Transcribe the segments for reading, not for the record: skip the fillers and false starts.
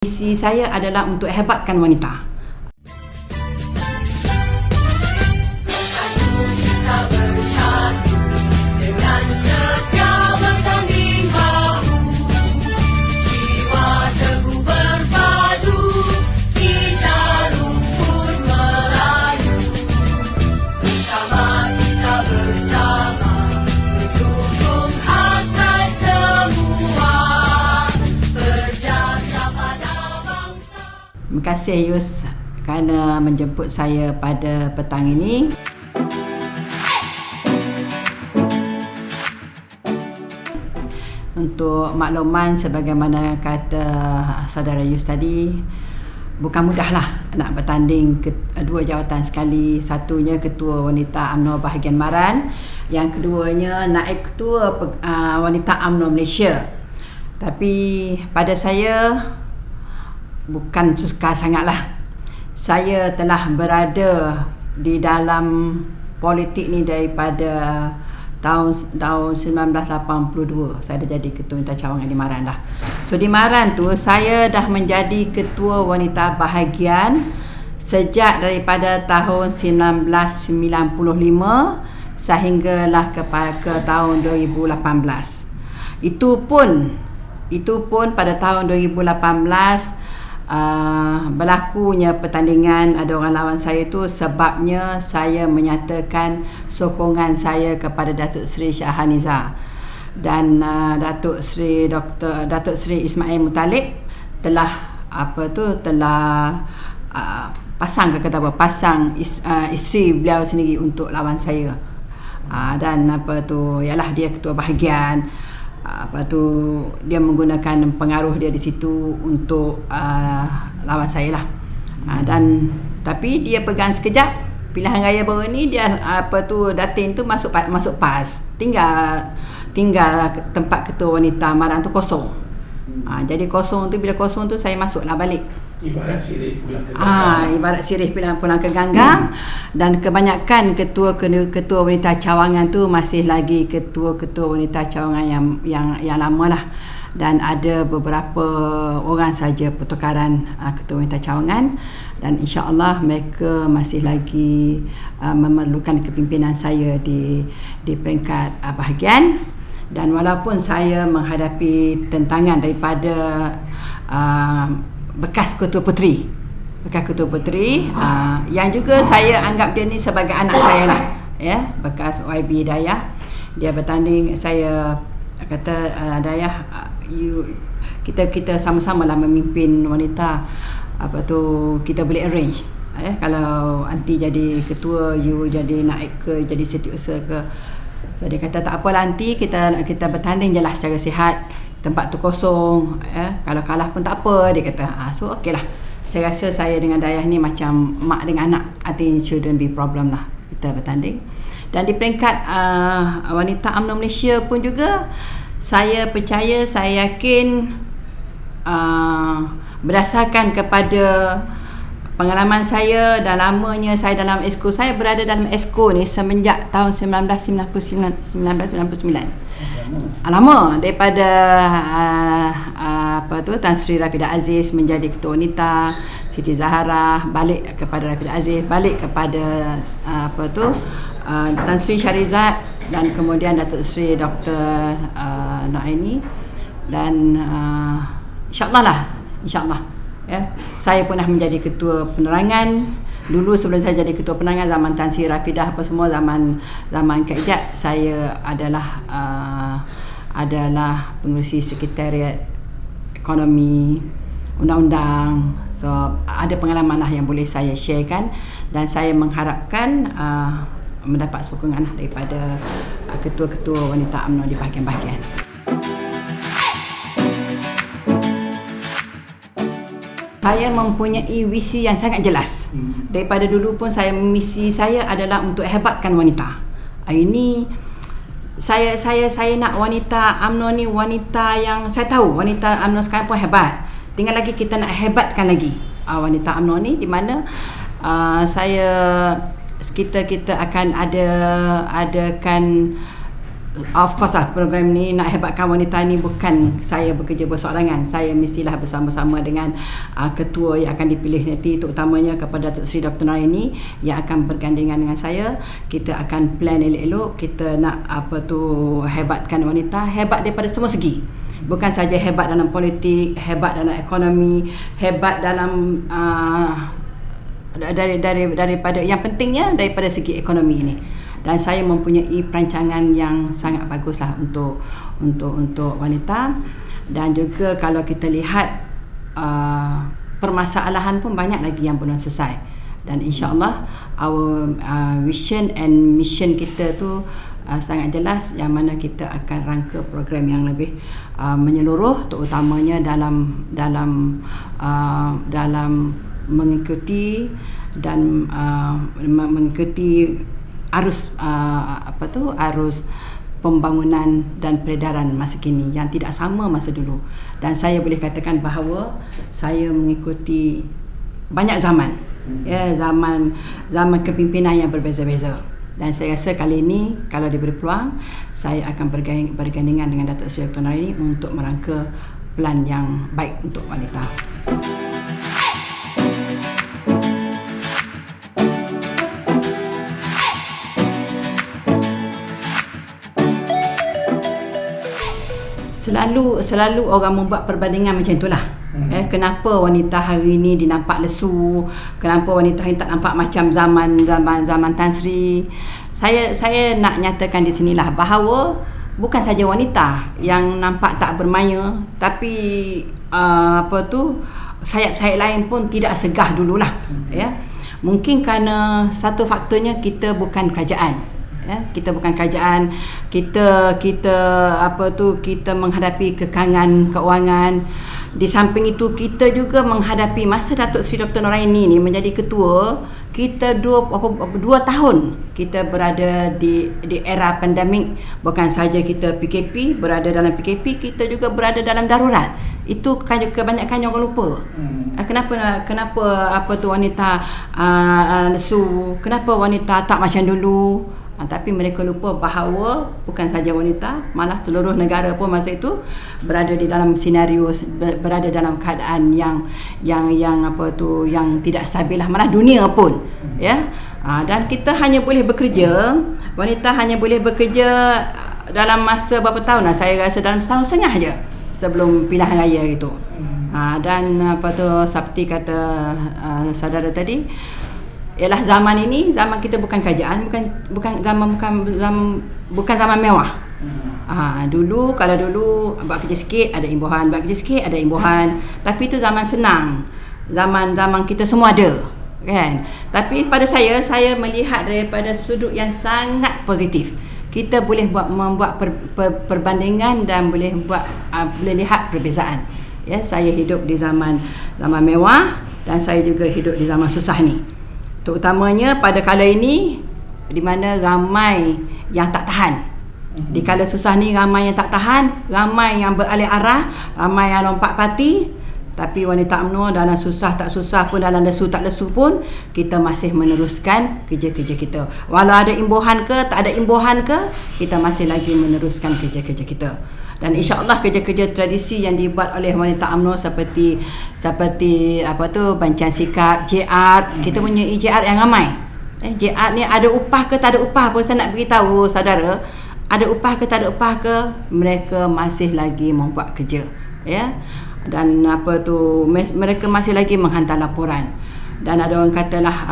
Misi saya adalah untuk hebatkan wanita. Terima kasih Yus kerana menjemput saya pada petang ini. Untuk makluman, sebagaimana kata saudara Yus tadi, bukan mudahlah nak bertanding dua jawatan sekali. Satunya Ketua Wanita UMNO Bahagian Maran, yang keduanya Naib Ketua Wanita UMNO Malaysia. Tapi pada saya bukan suka sangatlah. Saya telah berada di dalam politik ni daripada tahun 1982. Saya dah jadi ketua wanita cawangan di Maran dah. So di Maran tu saya dah menjadi ketua wanita bahagian sejak daripada tahun 1995 sehinggalah ke tahun 2018. Itu pun pada tahun 2018 berlakunya pertandingan ada orang lawan saya tu sebabnya saya menyatakan sokongan saya kepada Datuk Seri Shahaniza dan Datuk Seri Ismail Muttalib telah pasang isteri beliau sendiri untuk lawan saya. Dan ialah dia ketua bahagian. Dia menggunakan pengaruh dia di situ untuk lawan saya lah. Tapi dia pegang sekejap. Pilihan raya baru ni dia Datin tu masuk PAS. Tinggal tempat ketua wanita Maran tu kosong. Jadi kosong tu, bila kosong tu saya masuklah balik. Ibarat sirih pulang ke ganggang. Dan kebanyakan ketua wanita cawangan tu masih lagi ketua wanita cawangan yang lama lah. Dan ada beberapa orang saja pertukaran ketua wanita cawangan, dan insya-Allah mereka masih lagi memerlukan kepimpinan saya di peringkat bahagian. Dan walaupun saya menghadapi tentangan daripada bekas ketua puteri yang juga saya anggap dia ni sebagai anak saya lah, ya, bekas YB Dayah. Dia bertanding, saya kata Dayah, kita sama-sama lah memimpin wanita, kita boleh arrange, kalau anti jadi ketua, you jadi naib ke, jadi setiausaha ke. So dia kata tak apalah anti, kita bertanding je lah secara sihat, tempat tu kosong, kalau kalah pun tak apa, dia kata. So okey lah. Saya rasa saya dengan Dayah ni macam mak dengan anak. I think shouldn't be problem lah kita bertanding. Dan di peringkat wanita UMNO Malaysia pun juga, saya percaya, saya yakin berdasarkan kepada pengalaman saya dan lamanya saya dalam ESCO. Saya berada dalam ESCO ni semenjak tahun 1999. Lama daripada Tan Sri Rafidah Aziz menjadi ketua wanita, Siti Zahara balik kepada Rafidah Aziz, balik kepada Tan Sri Syarizat, dan kemudian Datuk Seri Dr. Noaini, dan insya-Allah saya pernah menjadi ketua penerangan. Dulu sebelum saya jadi ketua penerangan, zaman Tan Sri Rafidah zaman Kak Ijat, saya adalah pengurusi sekretariat ekonomi, undang-undang. So ada pengalaman lah yang boleh saya sharekan, dan saya mengharapkan mendapat sokongan daripada ketua-ketua wanita UMNO di bahagian-bahagian. Saya mempunyai visi yang sangat jelas. Daripada dulu pun misi saya adalah untuk hebatkan wanita. Ini saya nak wanita UMNO ni wanita yang saya tahu wanita UMNO sekarang pun hebat. Tinggal lagi kita nak hebatkan lagi wanita UMNO ni, di mana kita akan adakan of course lah, program ni nak hebatkan wanita ni bukan saya bekerja bersorangan. Saya mestilah bersama-sama dengan ketua yang akan dipilih nanti, terutamanya kepada Datuk Seri Dr. Noraini yang akan bergandengan dengan saya. Kita akan plan elok-elok, kita nak hebatkan wanita, hebat daripada semua segi. Bukan saja hebat dalam politik, hebat dalam ekonomi, hebat dalam daripada yang pentingnya daripada segi ekonomi ini. Dan saya mempunyai perancangan yang sangat baguslah untuk wanita. Dan juga kalau kita lihat permasalahan pun banyak lagi yang belum selesai. Dan insya-Allah our vision and mission kita tu sangat jelas, yang mana kita akan rangka program yang lebih menyeluruh, terutamanya dalam mengikuti dan mengikuti arus arus pembangunan dan peredaran masa kini yang tidak sama masa dulu. Dan saya boleh katakan bahawa saya mengikuti banyak zaman, zaman kepimpinan yang berbeza-beza. Dan saya rasa kali ini kalau diberi peluang, saya akan bergandingan dengan Datuk Seri Dr. Noraini untuk merangka plan yang baik untuk wanita. Selalu orang membuat perbandingan macam itulah. Kenapa wanita hari ini dinampak lesu? Kenapa wanita hari ini tak nampak macam zaman Tan Sri? Saya nak nyatakan di sinilah bahawa bukan saja wanita yang nampak tak bermaya, tapi sayap-sayap lain pun tidak segah dululah. Mungkin kerana satu faktornya kita bukan kerajaan. Kita bukan kerajaan, kita menghadapi kekangan keuangan. Di samping itu kita juga menghadapi masa Datuk Seri Dr. Noraini ni menjadi ketua, kita 2 tahun kita berada di era pandemik. Bukan saja kita PKP, berada dalam PKP, kita juga berada dalam darurat. Itu kebanyakan orang lupa. Kenapa wanita lesu, kenapa wanita tak macam dulu. Tapi mereka lupa bahawa bukan saja wanita, malah seluruh negara pun masa itu berada di dalam senario, berada dalam keadaan yang tidak stabil lah, malah dunia pun. Dan kita hanya boleh bekerja, wanita hanya boleh bekerja dalam masa berapa tahun lah, saya rasa dalam setahun setengah je sebelum pilihan raya itu. Dan seperti kata saudara tadi, ialah zaman ini, zaman kita bukan kerajaan, bukan zaman mewah. Dulu kalau buat kerja sikit ada imbuhan, tapi itu zaman senang. Zaman kita semua ada, kan? Tapi pada saya melihat daripada sudut yang sangat positif. Kita boleh membuat perbandingan dan boleh lihat perbezaan. Saya hidup di zaman mewah dan saya juga hidup di zaman susah ni. Terutamanya pada kala ini di mana ramai yang tak tahan. Di kala susah ni ramai yang tak tahan, ramai yang beralih arah, ramai yang lompat parti. Tapi wanita UMNO dalam susah tak susah pun, dalam lesu tak lesu pun, kita masih meneruskan kerja-kerja kita. Walau ada imbuhan ke, tak ada imbuhan ke, kita masih lagi meneruskan kerja-kerja kita. Dan insya-Allah kerja-kerja tradisi yang dibuat oleh wanita UMNO seperti Bancian Sikap, JR, kita punya JR yang ramai. JR ni ada upah ke tak ada upah pun, saya nak beritahu saudara, ada upah ke tak ada upah ke, mereka masih lagi membuat kerja. Dan mereka masih lagi menghantar laporan. Dan ada orang katalah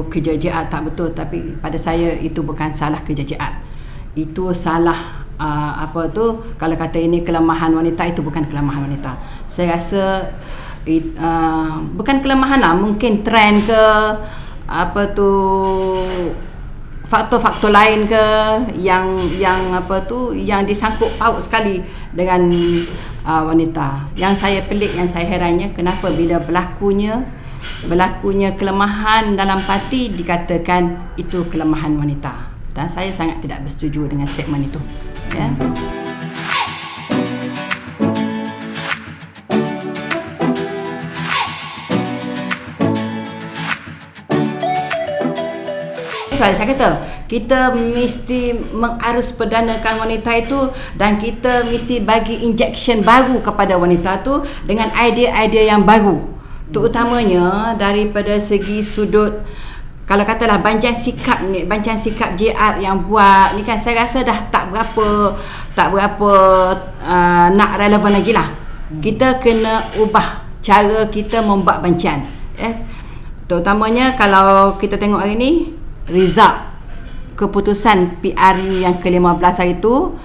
kerja JR tak betul, tapi pada saya itu bukan salah kerja JR. Itu salah kalau kata ini kelemahan wanita, itu bukan kelemahan wanita. Saya rasa bukan kelemahan lah, mungkin trend ke faktor-faktor lain ke yang disangkut paut sekali dengan wanita. Yang saya pelik, yang saya herannya, kenapa bila berlakunya kelemahan dalam parti dikatakan itu kelemahan wanita. Dan saya sangat tidak bersetuju dengan statement itu. why saya kata kita mesti mengarus perdanakan wanita itu, dan kita mesti bagi injection baru kepada wanita tu dengan idea-idea yang baru, terutamanya daripada segi sudut, kalau katalah Bancaan Sikap JR yang buat ni kan, saya rasa dah tak berapa nak relevan lagi lah. Kita kena ubah cara kita membuat bancaan, terutamanya kalau kita tengok hari ni result keputusan PRU yang ke-15 hari tu,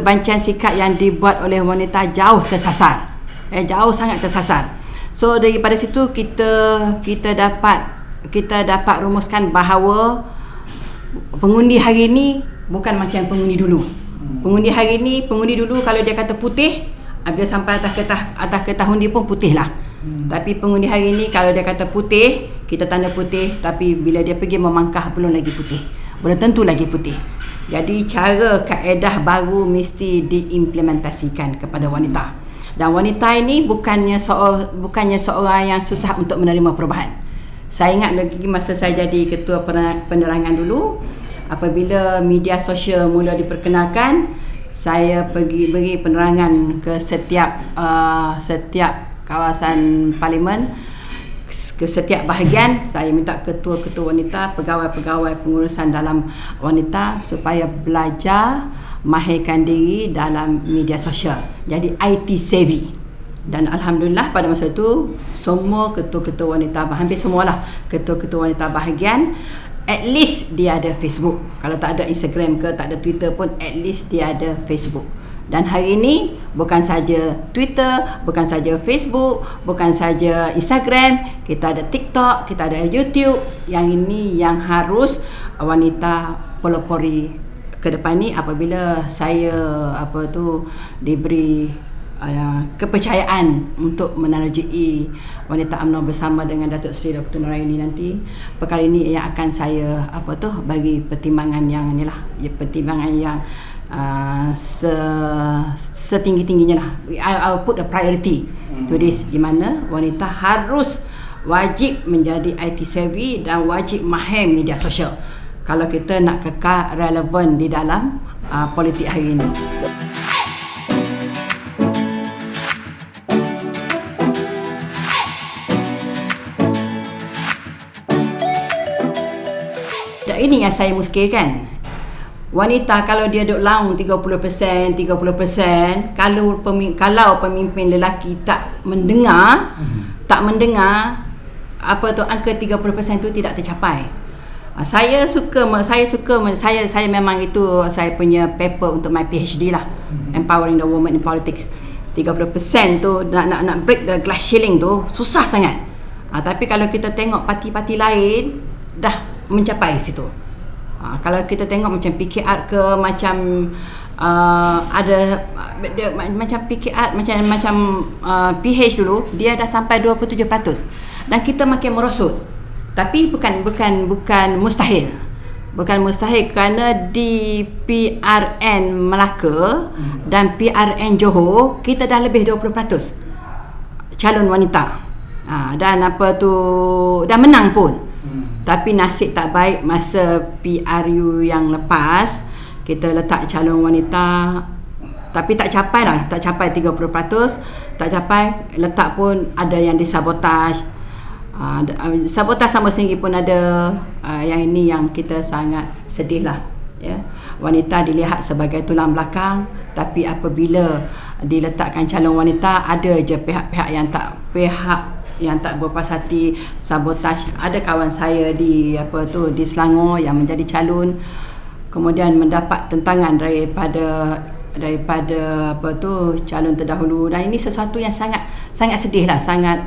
bancaan sikap yang dibuat oleh wanita jauh tersasar, jauh sangat tersasar. So daripada situ kita dapat rumuskan bahawa pengundi hari ni bukan macam pengundi dulu. Pengundi hari ni, pengundi dulu kalau dia kata putih, bila sampai atas kertas undi pun putih lah. Tapi pengundi hari ni kalau dia kata putih, kita tanda putih, tapi bila dia pergi memangkah belum lagi putih, belum tentu lagi putih. Jadi cara kaedah baru mesti diimplementasikan kepada wanita. Dan wanita ini bukannya seorang yang susah untuk menerima perubahan. Saya ingat lagi masa saya jadi ketua penerangan dulu, apabila media sosial mula diperkenalkan, saya pergi beri penerangan ke setiap kawasan parlimen, ke setiap bahagian. Saya minta ketua-ketua wanita, pegawai-pegawai pengurusan dalam wanita supaya belajar mahirkan diri dalam media sosial, jadi IT savvy. Dan alhamdulillah pada masa itu semua ketua-ketua wanita, hampir semualah ketua-ketua wanita bahagian, at least dia ada Facebook. Kalau tak ada Instagram ke tak ada Twitter pun, at least dia ada Facebook. Dan hari ini bukan saja Twitter, bukan saja Facebook, bukan saja Instagram, kita ada TikTok, kita ada YouTube. Yang ini yang harus wanita pelopori ke depan ni apabila saya diberi kepercayaan untuk menerjui wanita UMNO bersama dengan Datuk Seri Dr. Noraini nanti. Perkara ini yang akan saya bagi pertimbangan yang inilah, pertimbangan yang setinggi-tingginya lah. I'll put a priority to this, di mana wanita harus wajib menjadi IT savvy dan wajib mahir media sosial kalau kita nak kekal relevan di dalam politik hari ini. Ini yang saya muskilkan. Wanita kalau dia duduk laung 30%, kalau pemimpin lelaki tak mendengar, angka 30% itu tidak tercapai. Saya memang itu saya punya paper untuk my PhD lah, Empowering the Woman in Politics. 30% tu nak break the glass ceiling tu susah sangat. Tapi kalau kita tengok parti-parti lain dah mencapai situ. Kalau kita tengok macam PKR ke, macam macam PKR, macam PH dulu, dia dah sampai 27%. Dan kita makin merosot. Tapi bukan mustahil. Bukan mustahil kerana di PRN Melaka dan PRN Johor kita dah lebih 20% calon wanita. Dan dan menang pun. Tapi nasib tak baik masa PRU yang lepas, kita letak calon wanita tapi tak capai 30%, tak capai, letak pun ada yang disabotaj. Sabotaj sama sendiri pun ada. Yang ini yang kita sangat sedih lah, ya. Wanita dilihat sebagai tulang belakang, tapi apabila diletakkan calon wanita, ada je pihak-pihak yang tak berpuas hati, sabotaj. Ada kawan saya di Selangor yang menjadi calon, kemudian mendapat tentangan daripada calon terdahulu. Dan ini sesuatu yang sangat sedih lah, sangat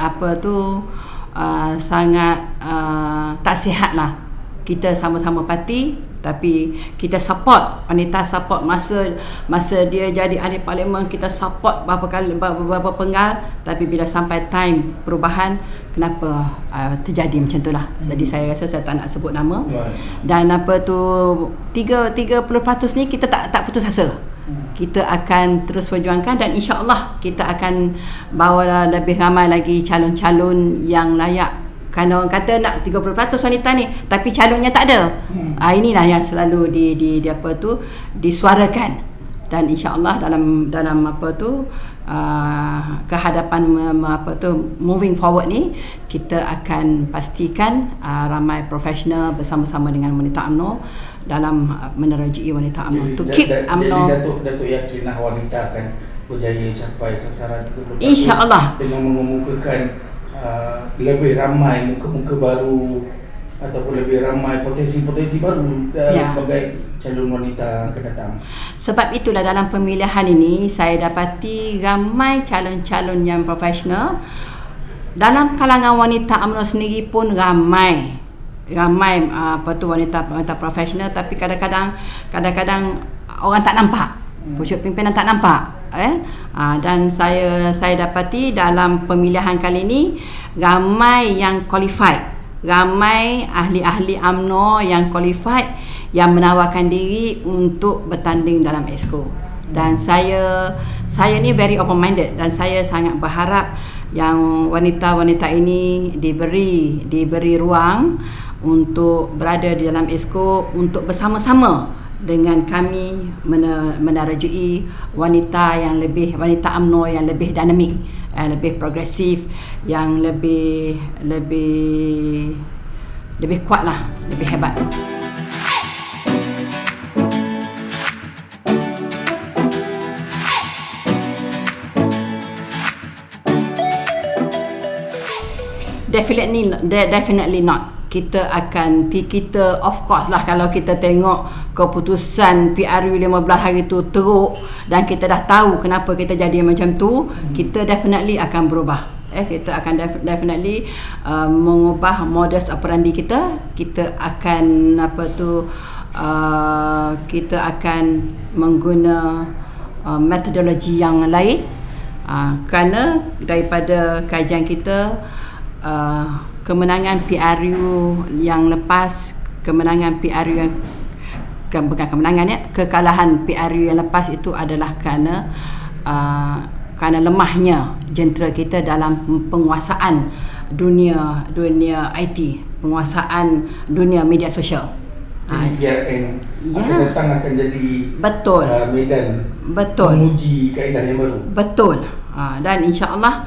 tak sihat lah. Kita sama-sama parti, tapi kita support wanita, support masa dia jadi ahli parlimen, kita support beberapa penggal. Tapi bila sampai time perubahan, kenapa terjadi macam tu lah. Jadi saya rasa saya tak nak sebut nama. Dan 30% ni kita tak putus asa. Kita akan terus perjuangkan, dan insya-Allah kita akan bawa lebih ramai lagi calon-calon yang layak Kerana orang kata nak 30% wanita ni, tapi calonnya tak ada. Inilah yang selalu disuarakan. Dan insya-Allah dalam kehadapan moving forward ni, kita akan pastikan ramai profesional bersama-sama dengan wanita UMNO dalam menerajui wanita UMNO to keep UMNO. Jadi Datuk yakinlah wanita akan berjaya capai sasaran itu, insya-Allah, dengan mengemukakan lebih ramai muka-muka baru ataupun lebih ramai potensi-potensi baru sebagai calon wanita akan datang. Sebab itulah dalam pemilihan ini saya dapati ramai calon-calon yang profesional. Dalam kalangan wanita UMNO sendiri pun ramai wanita profesional, tapi kadang-kadang orang tak nampak. Pucuk pimpinan tak nampak. Dan saya dapati dalam pemilihan kali ini ramai yang qualified, ramai ahli-ahli UMNO yang qualified yang menawarkan diri untuk bertanding dalam Exco. Dan saya ni very open minded, dan saya sangat berharap yang wanita-wanita ini diberi ruang untuk berada di dalam Exco untuk bersama-sama dengan kami menerajui wanita UMNO yang lebih dinamik, lebih progresif, yang lebih kuatlah, lebih hebat. Definitely not. Kita of course lah, kalau kita tengok keputusan PRU 15 hari tu teruk dan kita dah tahu kenapa kita jadi macam tu, kita definitely akan berubah. Kita akan definitely mengubah modus operandi kita. Kita akan kita akan mengguna metodologi yang lain, kerana daripada kajian kita, kemenangan PRU yang lepas, kekalahan PRU yang lepas itu adalah kerana lemahnya jentera kita dalam penguasaan dunia IT, penguasaan dunia media sosial. PRN akan datang akan jadi medan menguji kaedah yang baru. Betul. Dan insya-Allah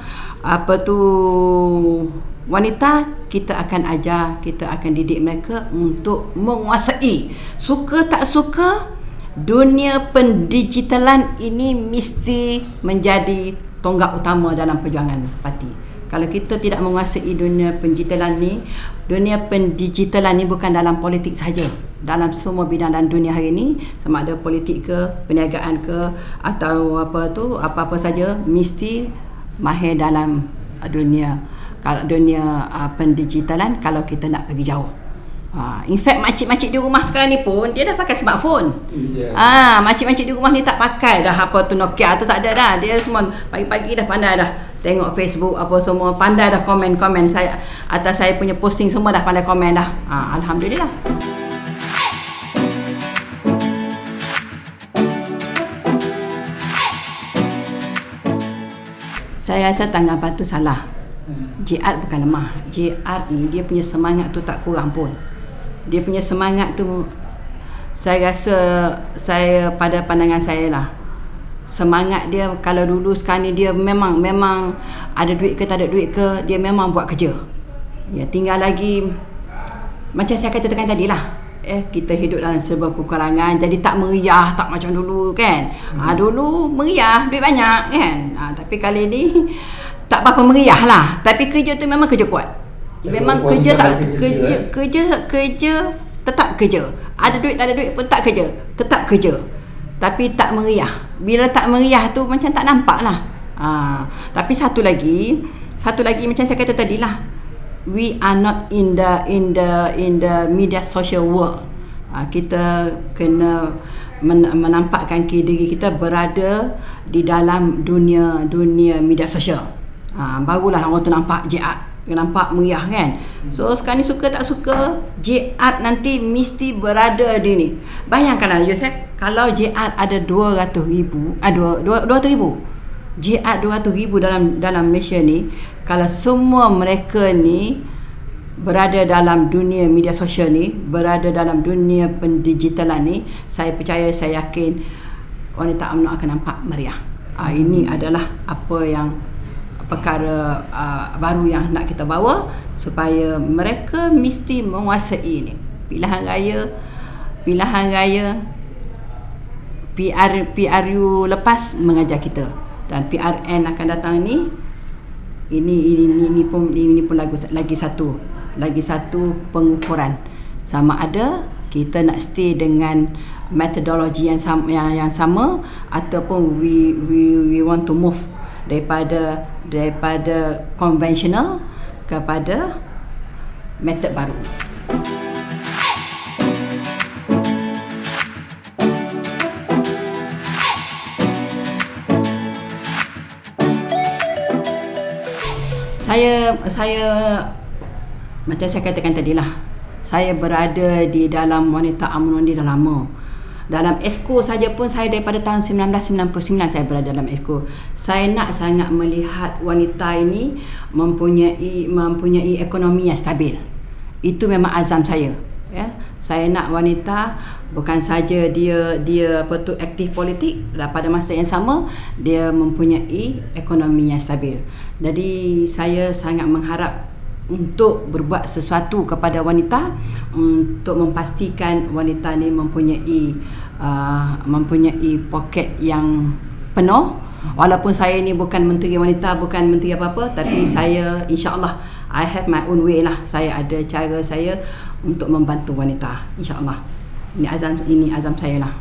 wanita kita akan ajar, kita akan didik mereka untuk menguasai, suka tak suka, dunia pendigitalan ini mesti menjadi tonggak utama dalam perjuangan parti. Kalau kita tidak menguasai dunia pendigitalan ni bukan dalam politik saja, dalam semua bidang dan dunia hari ini, sama ada politik ke, perniagaan ke, atau apa-apa saja, mesti mahir dalam dunia pendigitalan kalau kita nak pergi jauh. In fact, makcik-makcik di rumah sekarang ni pun dia dah pakai smartphone. Makcik-makcik di rumah ni tak pakai dah Nokia tu, tak ada dah. Dia semua pagi-pagi dah pandai dah tengok Facebook apa semua, pandai dah komen-komen saya atas saya punya posting, semua dah pandai komen dah. Alhamdulillah. Saya rasa tanggapan tu salah. Jihad bukan lemah. Jihad ni dia punya semangat tu tak kurang pun. Dia punya semangat tu, saya rasa, saya pada pandangan saya lah, semangat dia kalau dulu, sekarang ni dia memang ada duit ke tak ada duit ke, dia memang buat kerja. Ya, tinggal lagi macam saya katakan tadi lah, kita hidup dalam sebuah kekurangan, jadi tak meriah, tak macam dulu kan. Dulu meriah, duit banyak kan. Tapi kali ni tak berapa meriah lah, tapi kerja tu memang kerja kuat. Memang kerja tetap kerja. Ada duit tak ada duit pun tak kerja, tetap kerja. Tapi tak meriah. Bila tak meriah tu macam tak nampak lah. Tapi satu lagi macam saya kata tadi lah, we are not in the media social world. Kita kena menampakkan diri kita berada di dalam dunia media sosial. Barulah orang tu nampak jihad, nampak meriah kan. So sekarang ni suka tak suka, jihad nanti mesti berada di ni. Bayangkanlah Yusef, kalau jihad ada 200,000, 200,000 jihad 200,000 dalam Malaysia ni, kalau semua mereka ni berada dalam dunia media sosial ni, berada dalam dunia pendigitalan ni, saya percaya, saya yakin wanita UMNO akan nampak meriah. Ini adalah apa yang perkara baru yang nak kita bawa, supaya mereka mesti menguasai ni. Pilihan raya PRU lepas mengajar kita, dan PRN akan datang ni. Ini pun lagi satu pengukuran, sama ada kita nak stay dengan metodologi yang sama ataupun we want to move daripada konvensional kepada metod baru. Saya macam saya katakan tadilah, saya berada di dalam wanita UMNO ni dah lama. Dalam ESCO saja pun saya daripada tahun 1999 saya berada dalam ESCO. Saya nak sangat melihat wanita ini mempunyai ekonomi yang stabil. Itu memang azam saya. Ya, saya nak wanita bukan saja dia aktif politik, dan pada masa yang sama dia mempunyai ekonomi yang stabil. Jadi saya sangat mengharap untuk berbuat sesuatu kepada wanita, untuk memastikan wanita ni mempunyai poket yang penuh. Walaupun saya ni bukan menteri wanita, bukan menteri apa-apa, tapi saya insya-Allah I have my own way lah. Saya ada cara saya untuk membantu wanita, insya-Allah. Ini azam saya lah.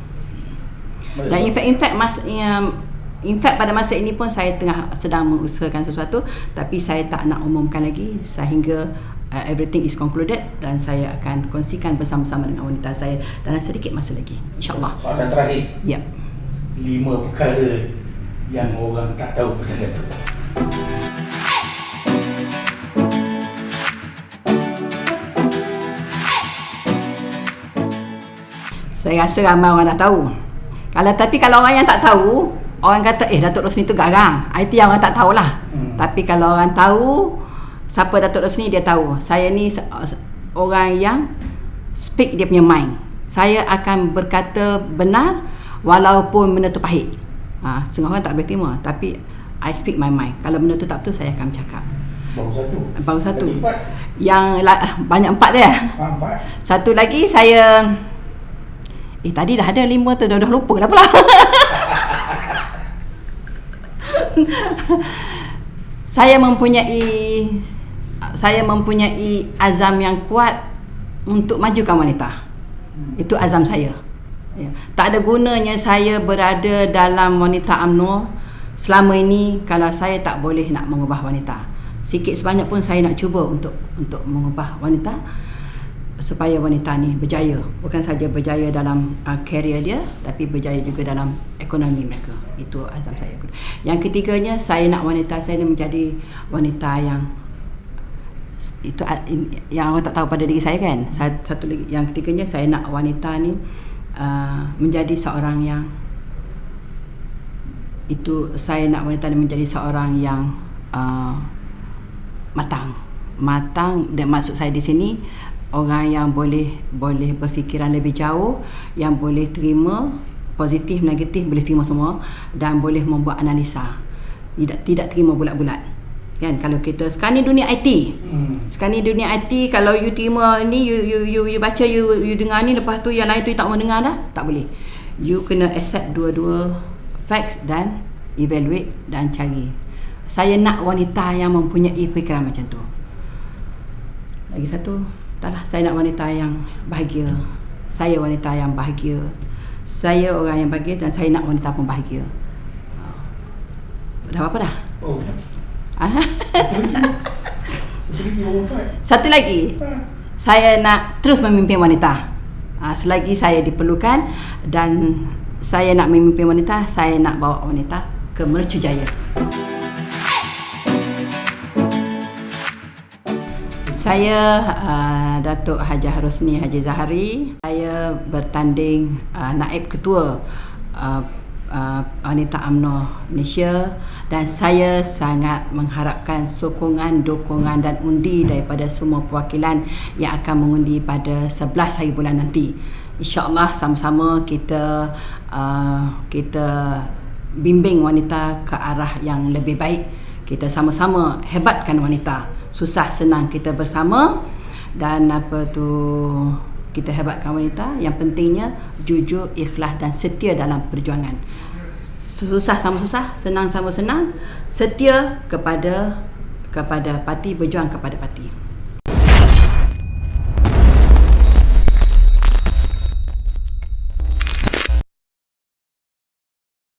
Dan in fact pada masa ini pun saya sedang mengusahakan sesuatu, tapi saya tak nak umumkan lagi sehingga everything is concluded, dan saya akan kongsikan bersama-sama dengan wanita saya dalam sedikit masa lagi, insya-Allah. Soalan terakhir. Ya. 5 perkara yang orang tak tahu pasal Datuk. Saya rasa ramai orang dah tahu. Tapi kalau orang yang tak tahu, orang kata Datuk Rosni tu garang. Itu yang orang tak tahulah. Tapi kalau orang tahu siapa Datuk Rosni, dia tahu. Saya ni orang yang speak dia punya mind. Saya akan berkata benar walaupun benda tu pahit. Setengah orang tak boleh terima, tapi I speak my mind. Kalau benda tu tak betul, saya akan bercakap. Baru satu. Yang banyak 4 dia. 4. Satu lagi saya tadi dah ada 5 tu, dah lupa dah pula. Saya mempunyai azam yang kuat untuk majukan wanita. Itu azam saya. Ya. Tak ada gunanya saya berada dalam wanita UMNO selama ini kalau saya tak boleh nak mengubah wanita. Sikit sebanyak pun saya nak cuba untuk mengubah wanita, supaya wanita ni berjaya. Bukan saja berjaya dalam karier dia, tapi berjaya juga dalam ekonomi mereka. Itu azam saya. Yang ketiganya, saya nak wanita saya ni menjadi wanita yang orang tak tahu pada diri saya kan. Satu lagi, yang ketiganya, saya nak wanita ni menjadi seorang yang saya nak wanita ni menjadi seorang yang matang. Dan maksud saya di sini, orang yang boleh berfikiran lebih jauh, yang boleh terima positif, negatif, boleh terima semua, dan boleh membuat analisa. Tidak terima bulat-bulat. Kan, kalau kita sekarang ni dunia IT. Sekarang ni dunia IT, kalau you terima ni, you baca, you dengar ni, lepas tu yang lain tu you tak mau dengar dah, tak boleh. You kena accept dua-dua facts dan evaluate dan cari. Saya nak wanita yang mempunyai fikiran macam tu. Lagi satu, saya nak wanita yang bahagia. Saya wanita yang bahagia. Saya orang yang bahagia, dan saya nak wanita pun bahagia. Dah apa dah? Satu lagi, saya nak terus memimpin wanita. Selagi saya diperlukan, dan saya nak memimpin wanita, saya nak bawa wanita ke Mercu Jaya. Saya Datuk Hajah Rosni Haji Zahari. Saya bertanding naib ketua wanita UMNO Malaysia, dan saya sangat mengharapkan sokongan, dukungan dan undi daripada semua perwakilan yang akan mengundi pada 11 hari bulan nanti. InsyaAllah sama-sama kita bimbing wanita ke arah yang lebih baik. Kita sama-sama hebatkan wanita. Susah senang kita bersama, dan kita hebatkan wanita. Yang pentingnya jujur, ikhlas dan setia dalam perjuangan. Susah sama susah, senang sama senang, setia kepada parti, berjuang kepada parti.